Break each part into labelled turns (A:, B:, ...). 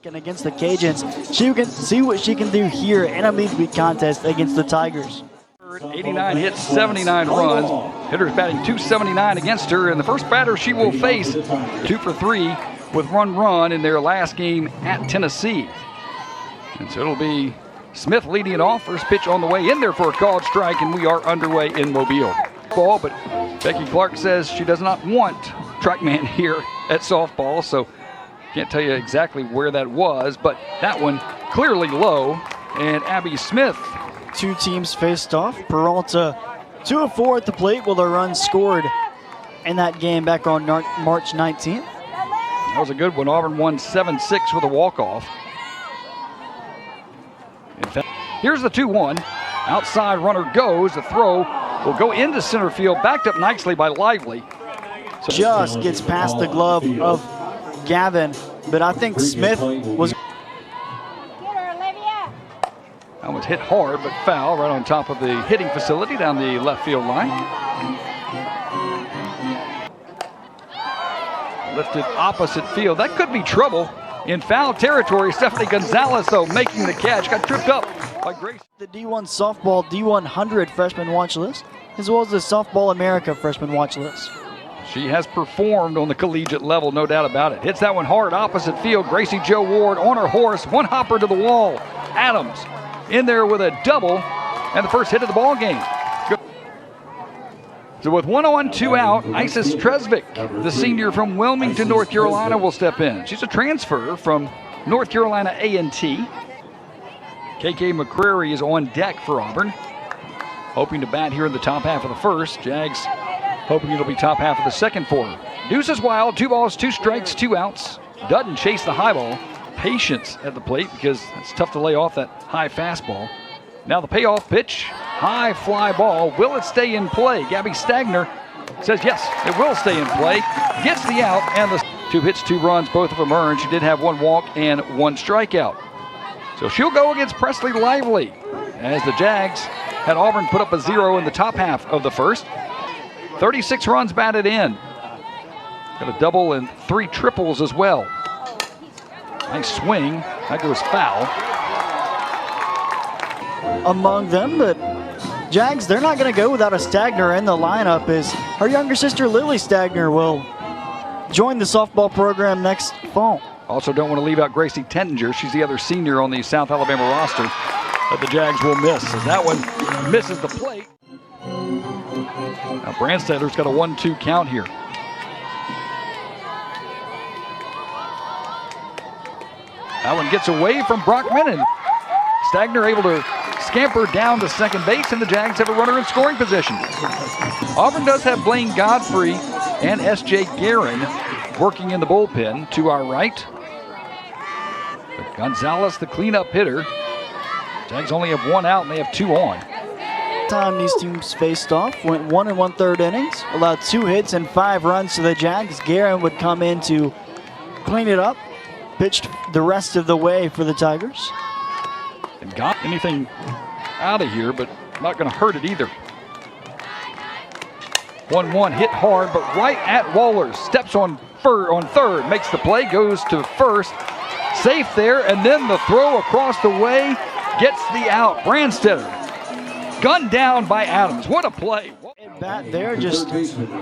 A: And against the Cajuns, she can see what she can do here in a midweek contest against the Tigers.
B: 89 hits, 79 runs. Hitters batting .279 against her. And the first batter she will face, 2 for 3 with one run in their last game at Tennessee. And so it'll be Smith leading it off. First pitch on the way in there for a called strike, and we are underway in Mobile. Ball, but Becky Clark says she does not want TrackMan here at softball, so can't tell you exactly where that was, but that one clearly low. And Abby Smith.
A: Two teams faced off. Peralta 2 of 4 at the plate with a run scored in that game back on March 19th.
B: That was a good one. Auburn won 7-6 with a walk-off. In fact, here's the 2-1. Outside runner goes. The throw will go into center field, backed up nicely by Lively.
A: So just gets past the glove of Gavin, but I think Smith was.
B: That was hit hard, but foul right on top of the hitting facility down the left field line. Lifted opposite field. That could be trouble in foul territory. Stephanie Gonzalez, though, making the catch. Got tripped up by Grace.
A: The D1 Softball D100 freshman watch list, as well as the Softball America freshman watch list.
B: She has performed on the collegiate level, no doubt about it. Hits that one hard opposite field. Gracie Jo Ward on her horse. One hopper to the wall. Adams in there with a double and the first hit of the ball game. Good. So with 1 on, 2 out, Isis Tresvik, the senior from Wilmington, North Carolina, will step in. She's a transfer from North Carolina A&T. KK McCrary is on deck for Auburn, hoping to bat here in the top half of the first. Jags hoping it'll be top half of the second for her. Deuce is wild, 2 balls, 2 strikes, 2 outs. Doesn't chase the high ball. Patience at the plate because it's tough to lay off that high fastball. Now the payoff pitch, high fly ball. Will it stay in play? Gabby Stagner says yes, it will stay in play. Gets the out, and the 2 hits, 2 runs, both of them earned. She did have 1 walk and 1 strikeout. So she'll go against Presley Lively as the Jags had Auburn put up a 0 in the top half of the first. 36 runs batted in. Got a double and 3 triples as well. Nice swing. That goes foul.
A: Among them, but Jags, they're not going to go without a Stagner in the lineup, as her younger sister Lily Stagner will join the softball program next fall.
B: Also don't want to leave out Gracie Tettinger. She's the other senior on the South Alabama roster that the Jags will miss, as that one misses the plate. Now Branstadler's got a 1-2 count here. That one gets away from Brockman, and Stagner able to scamper down to second base, and the Jags have a runner in scoring position. Auburn does have Blaine Godfrey and S.J. Guerin working in the bullpen to our right. But Gonzalez, the cleanup hitter. Jags only have 1 out, and they have 2 on.
A: Time these teams faced off, went 1 1/3 innings, allowed 2 hits and 5 runs to the Jags. Guerin would come in to clean it up. Pitched the rest of the way for the Tigers.
B: And got anything out of here, but not going to hurt it either. 1-1 hit hard, but right at Wallers. Steps on third, makes the play, goes to first. Safe there, and then the throw across the way gets the out. Branstetter gunned down by Adams. What a play.
A: Bat there, just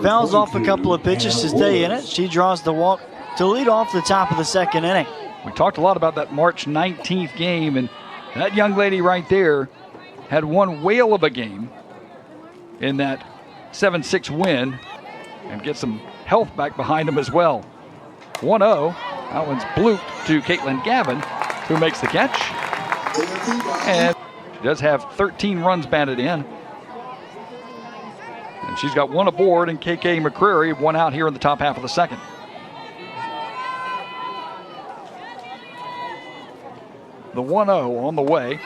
A: fouls off a couple of pitches to stay in it. She draws the walk to lead off the top of the second inning.
B: We talked a lot about that March 19th game, and that young lady right there had one whale of a game in that 7-6 win, and get some health back behind him as well. 1-0. That one's blooped to Caitlin Gavin, who makes the catch. And she does have 13 runs batted in. And she's got 1 aboard, and KK McCrary 1 out here in the top half of the second. The 1-0 on the way.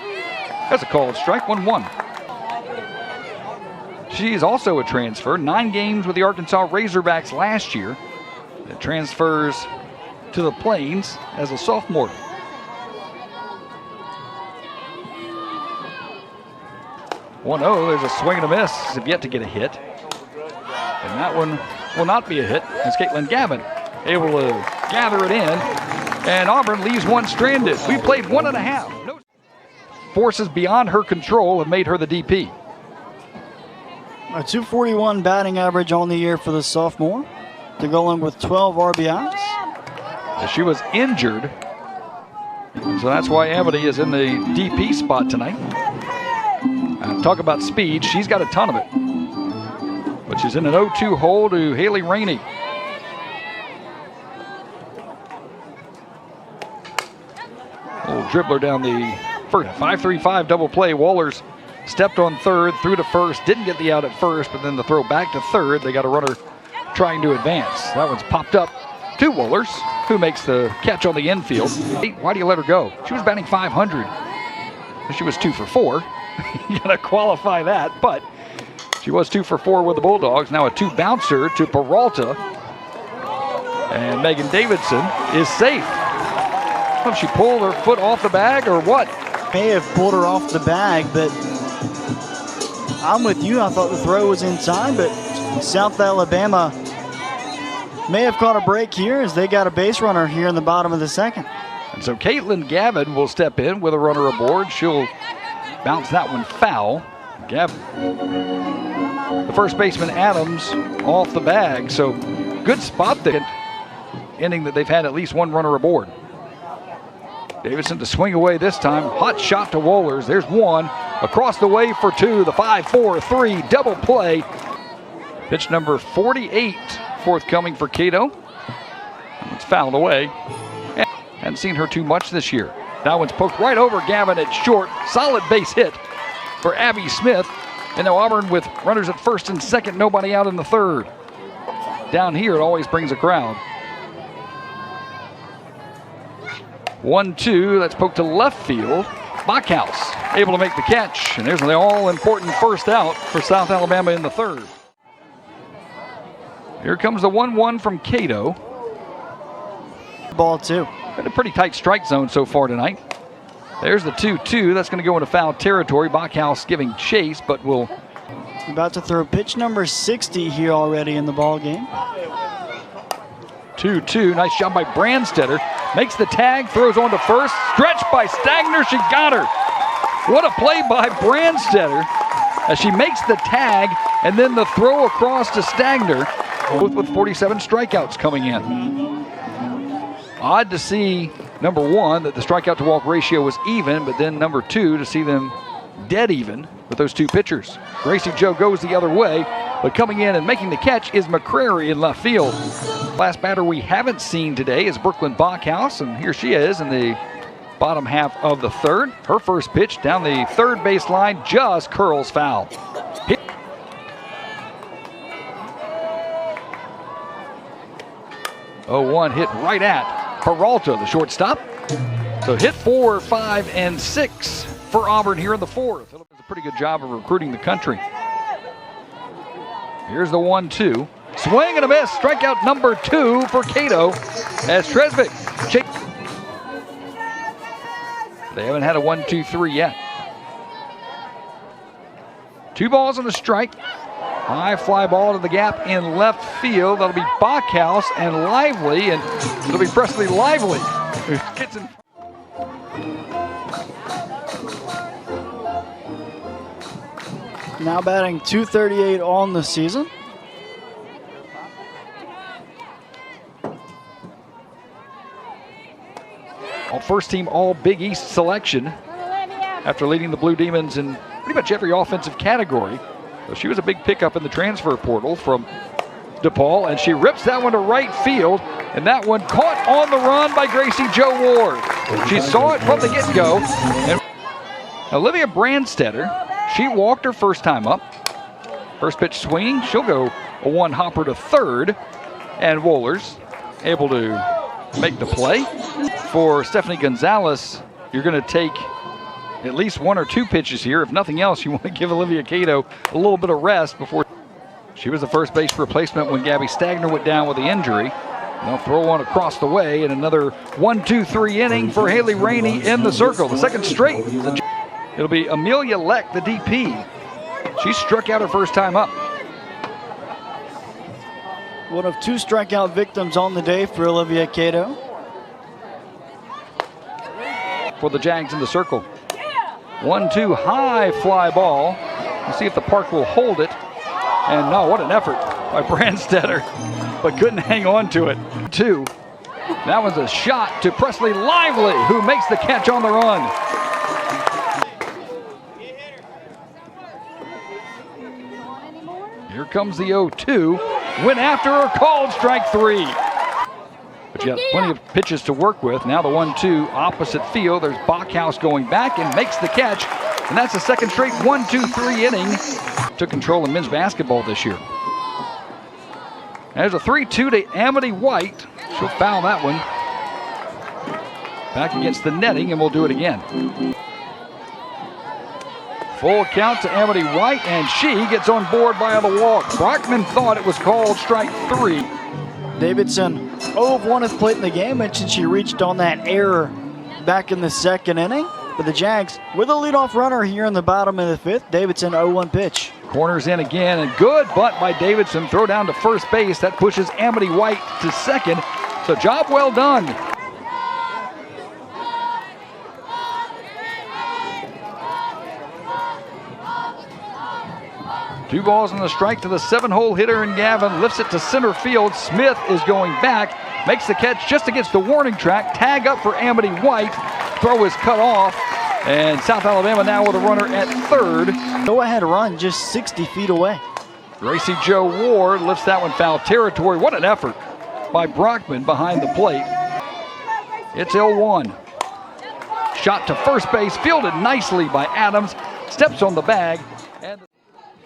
B: That's a called strike, 1-1. She's also a transfer, 9 games with the Arkansas Razorbacks last year. That transfers to the Plains as a sophomore. There's a swing and a miss. Have yet to get a hit. And that one will not be a hit, as Caitlin Gavin able to gather it in And Auburn leaves one stranded. We played 1.5. No forces beyond her control have made her the DP.
A: A 241 batting average on the year for the sophomore to go along with 12 RBIs.
B: She was injured, so that's why Amity is in the DP spot tonight. Talk about speed. She's got a ton of it. But she's in an 0-2 hole to Haley Rainey. Little dribbler down the first 5-3-5 double play. Wallers stepped on third, threw to first, didn't get the out at first, but then the throw back to third. They got a runner trying to advance. That one's popped up to Wallers, who makes the catch on the infield. Why do you let her go? She was batting 500. She was 2 for 4. You gotta qualify that, but she was 2 for 4 with the Bulldogs. Now a 2 bouncer to Peralta. And Megan Davidson is safe. Well, she pulled her foot off the bag or what?
A: May have pulled her off the bag, but I'm with you. I thought the throw was inside, but South Alabama may have caught a break here as they got a base runner here in the bottom of the second.
B: And so Caitlin Gavin will step in with a runner aboard. She'll bounce that one foul. Gavin. The first baseman Adams off the bag. So good spot there. Inning that they've had at least one runner aboard. Davidson to swing away this time. Hot shot to Wallers. There's one. Across the way for 2. The 5-4-3 double play. Pitch number 48 forthcoming for Cato. It's fouled away. Hadn't seen her too much this year. That one's poked right over Gavin at short. Solid base hit for Abby Smith. And now Auburn with runners at first and second. Nobody out in the third. Down here, it always brings a crowd. 1-2, that's poked to left field. Bachhaus able to make the catch, and there's the all-important first out for South Alabama in the third. Here comes the 1-1 from Cato.
A: Ball 2.
B: Been a pretty tight strike zone so far tonight. There's the 2-2, that's going to go into foul territory. Bachhaus giving chase, but will...
A: About to throw pitch number 60 here already in the ball game.
B: 2-2, nice job by Brandstetter. Makes the tag, throws on to first. Stretched by Stagner, she got her. What a play by Brandstetter as she makes the tag and then the throw across to Stagner, both with 47 strikeouts coming in. Odd to see, number 1, that the strikeout to walk ratio was even, but then number 2, to see them dead even with those 2 pitchers. Gracie Joe goes the other way, but coming in and making the catch is McCrary in left field. Last batter we haven't seen today is Brooklyn Bachhaus, and here she is in the bottom half of the third. Her first pitch down the third base line just curls foul. 0-1 hit right at Peralta, the shortstop. So hit 4, 5, and 6 for Auburn here in the fourth. It does a pretty good job of recruiting the country. Here's the 1-2. Swing and a miss. Strikeout number 2 for Cato as Tresvik. They haven't had a 1-2-3 yet. 2 balls and a strike. High fly ball to the gap in left field. That'll be Bachhaus and Lively, and it'll be Presley Lively who gets in.
A: Now batting .238 on the season.
B: First team all Big East selection after leading the Blue Demons in pretty much every offensive category. So she was a big pickup in the transfer portal from DePaul, and she rips that one to right field, and that one caught on the run by Gracie Joe Ward. She saw it from the get-go. And Olivia Brandstetter, she walked her first time up. First pitch swinging, she'll go a 1-hopper to third, and Wohlers able to make the play. For Stephanie Gonzalez, you're going to take at least 1 or 2 pitches here. If nothing else, you want to give Olivia Cato a little bit of rest before. She was the first base replacement when Gabby Stagner went down with the injury. They'll throw one across the way, and another 1-2-3 inning for Haley Rainey in the circle. The second straight. It'll be Amelia Leck, the DP. She struck out her first time up.
A: One of 2 strikeout victims on the day for Olivia Cato.
B: for the Jags in the circle. 1-2 high fly ball. We'll see if the park will hold it. And no, what an effort by Brandstetter, but couldn't hang on to it. 2. That was a shot to Presley Lively, who makes the catch on the run. Here comes the 0-2. Went after her, called strike 3. But you got plenty of pitches to work with. Now the 1-2 opposite field. There's Bachhaus going back and makes the catch. And that's the second straight 1-2-3 inning. Took control of men's basketball this year. There's a 3-2 to Amity White. She'll foul that one. Back against the netting, and we'll do it again. Full count to Amity White, and she gets on board via the walk. Brockman thought it was called strike 3.
A: Davidson 0 of 1 at the plate in the game, and she reached on that error back in the second inning. But the Jags with a leadoff runner here in the bottom of the 5th. Davidson 0-1 pitch. Corners in again, and good bunt by Davidson. Throw down to first base. That pushes Amity White to second. So job well done. Two balls and a strike to the 7-hole hitter, and Gavin lifts it to center field. Smith is going back, makes the catch just against the warning track. Tag up for Amity White. Throw is cut off, and South Alabama now with a runner at third. Go-ahead run just 60 feet away. Gracie Jo Ward lifts that one foul territory. What an effort by Brockman behind the plate. It's 0-1. Shot to first base, fielded nicely by Adams. Steps on the bag, and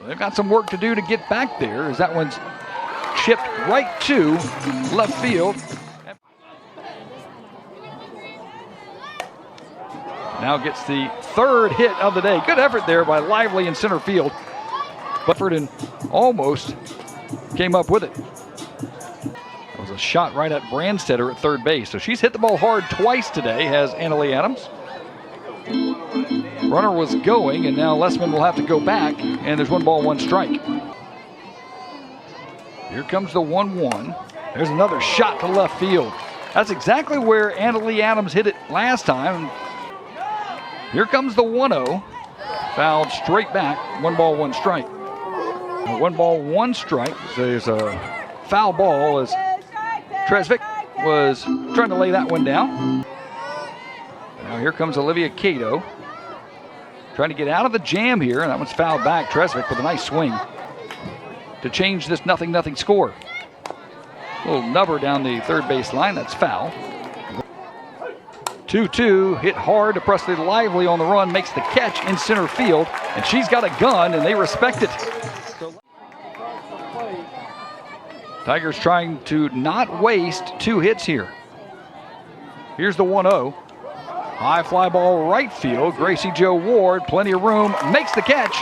A: they've got some work to do to get back there, as that one's chipped right to left field. Now gets the third hit of the day. Good effort there by Lively in center field. Bufford almost came up with it. That was a shot right at Brandstetter at third base. So she's hit the ball hard twice today, has Annalie Adams. Runner was going, and now Lessman will have to go back, and there's 1 ball, 1 strike. Here comes the 1-1. There's another shot to left field. That's exactly where Annalie Adams hit it last time. Here comes the 1-0. Fouled straight back. 1 ball, 1 strike. 1 ball, 1 strike. There's a foul ball as Tresvik was trying to lay that one down. Now here comes Olivia Cato. Trying to get out of the jam here, and that one's fouled back. Tresvik with a nice swing to change this 0-0 score. A little nubber down the third base line. That's foul. 2-2, hit hard to Presley Lively on the run, makes the catch in center field, and she's got a gun, and they respect it. Tigers trying to not waste 2 hits here. Here's the 1-0. High fly ball right field. Gracie Jo Ward, plenty of room, makes the catch.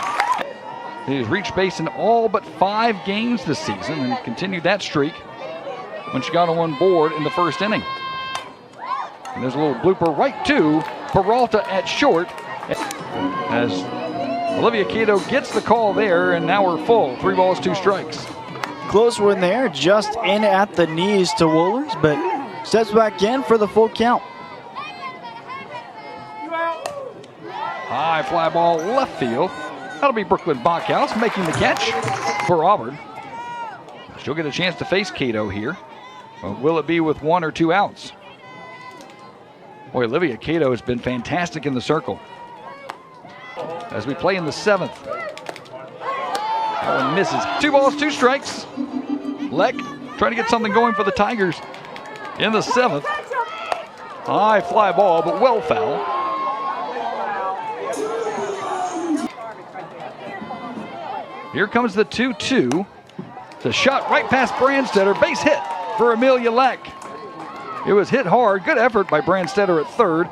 A: He's reached base in all but 5 games this season and continued that streak when she got on board in the first inning. And there's a little blooper right to Peralta at short as Olivia Cato gets the call there, and now we're full. 3 balls, 2 strikes. Close one there, just in at the knees to Woolers, but steps back in for the full count. High fly ball left field. That'll be Brooklyn Bachhaus making the catch for Auburn. She'll get a chance to face Cato here. But will it be with 1 or 2 outs? Boy, Olivia Cato has been fantastic in the circle. As we play in the 7th. That one misses. 2 balls, 2 strikes. Leck trying to get something going for the Tigers in the 7th. High fly ball, but well foul. Here comes the 2-2. It's a shot right past Brandstetter. Base hit for Amelia Leck. It was hit hard. Good effort by Brandstetter at third.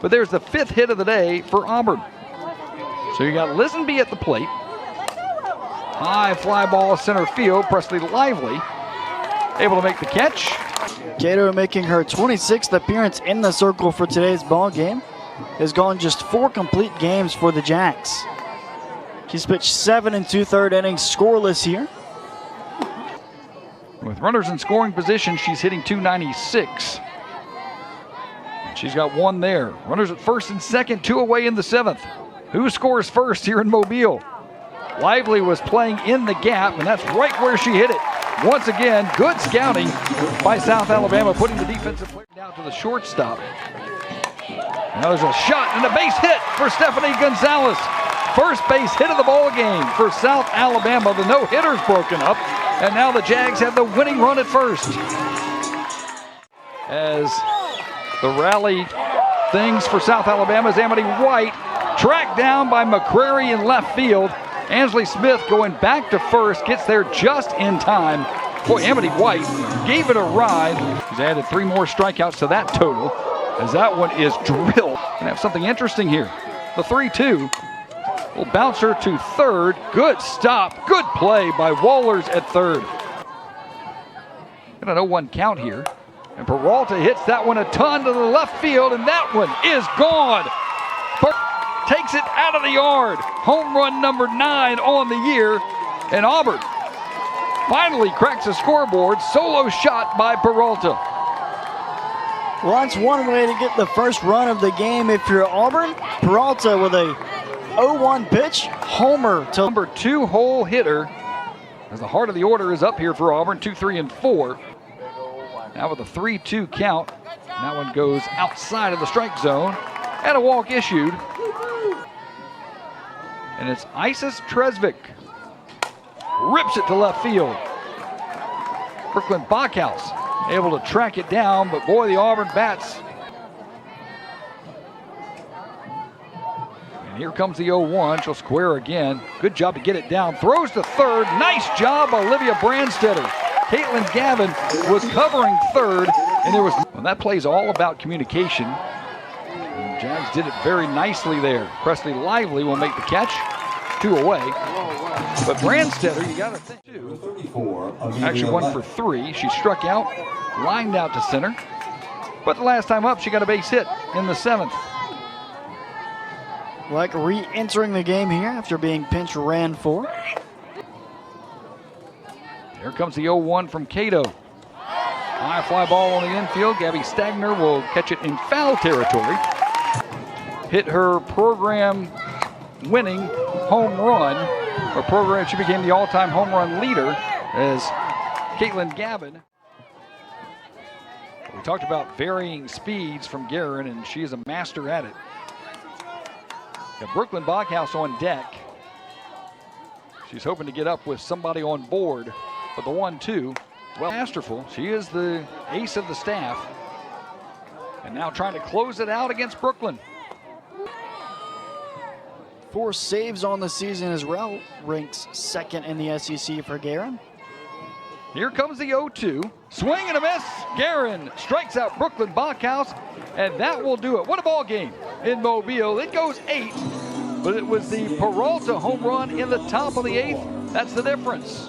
A: But there's the 5th hit of the day for Auburn. So you got Lisenby at the plate. High fly ball center field. Presley Lively able to make the catch. Cato making her 26th appearance in the circle for today's ball game. Has gone just 4 complete games for the Jacks. She's pitched 7 2/3 innings scoreless here. With runners in scoring position, she's hitting .296.
B: She's got one there. Runners at first and second, 2 away in the 7th. Who scores first here in Mobile? Lively was playing in the gap, and that's right where she hit it. Once again, good scouting by South Alabama, putting the defensive player down to the shortstop. Now there's a shot and a base hit for Stephanie Gonzalez. First base hit of the ball game for South Alabama. The no-hitter's broken up, and now the Jags have the winning run at first. As the rally things for South Alabama is Amity White, tracked down by McCrary in left field. Ansley Smith going back to first, gets there just in time. Boy, Amity White gave it a ride. He's added 3 more strikeouts to that total, as that one is drilled. Gonna have something interesting here. The 3-2 will bounce her to third. Good stop, good play by Wallers at third. Got an 0-1 count here. And Peralta hits that one a ton to the left field, and that one is gone. Takes it out of the yard. Home run number 9 on the year. And Auburn finally cracks the scoreboard. Solo shot by Peralta.
A: Well, that's one way to get the first run of the game if you're Auburn. Peralta with a 0-1 pitch, homer to
B: number 2 hole hitter, as the heart of the order is up here for Auburn, 2, 3, and 4. Now with a 3-2 count, that one goes outside of the strike zone, and a walk issued. And it's Isis Tresvik. Rips it to left field. Brooklyn Bachhaus able to track it down, but boy, the Auburn bats. And here comes the 0-1. She'll square again. Good job to get it down. Throws to third. Nice job, Olivia Brandstetter. Caitlin Gavin was covering third, and there was. Well, that play's all about communication. And Jags did it very nicely there. Presley Lively will make the catch. 2 away. But Brandstetter, you got to think, 2. Actually 1 for 3. She struck out, lined out to center. But the last time up, she got a base hit in the 7th.
A: Like re-entering the game here after being pinch ran for.
B: Here comes the 0-1 from Cato. High fly ball on the infield. Gabby Stagner will catch it in foul territory. Hit her program winning home run. Her program, she became the all-time home run leader as Caitlin Gavin. We talked about varying speeds from Guerin, and she is a master at it. Got Brooklyn Bachhaus on deck. She's hoping to get up with somebody on board. But the 1-2, well, masterful. She is the ace of the staff. And now trying to close it out against Brooklyn.
A: 4 saves on the season as well. Ranks second in the SEC for Guerin.
B: Here comes the 0-2. Swing and a miss. Guerin strikes out Brooklyn Bachhaus, and that will do it. What a ball game in Mobile. It goes 8, but it was the Peralta home run in the top of the 8th. That's the difference.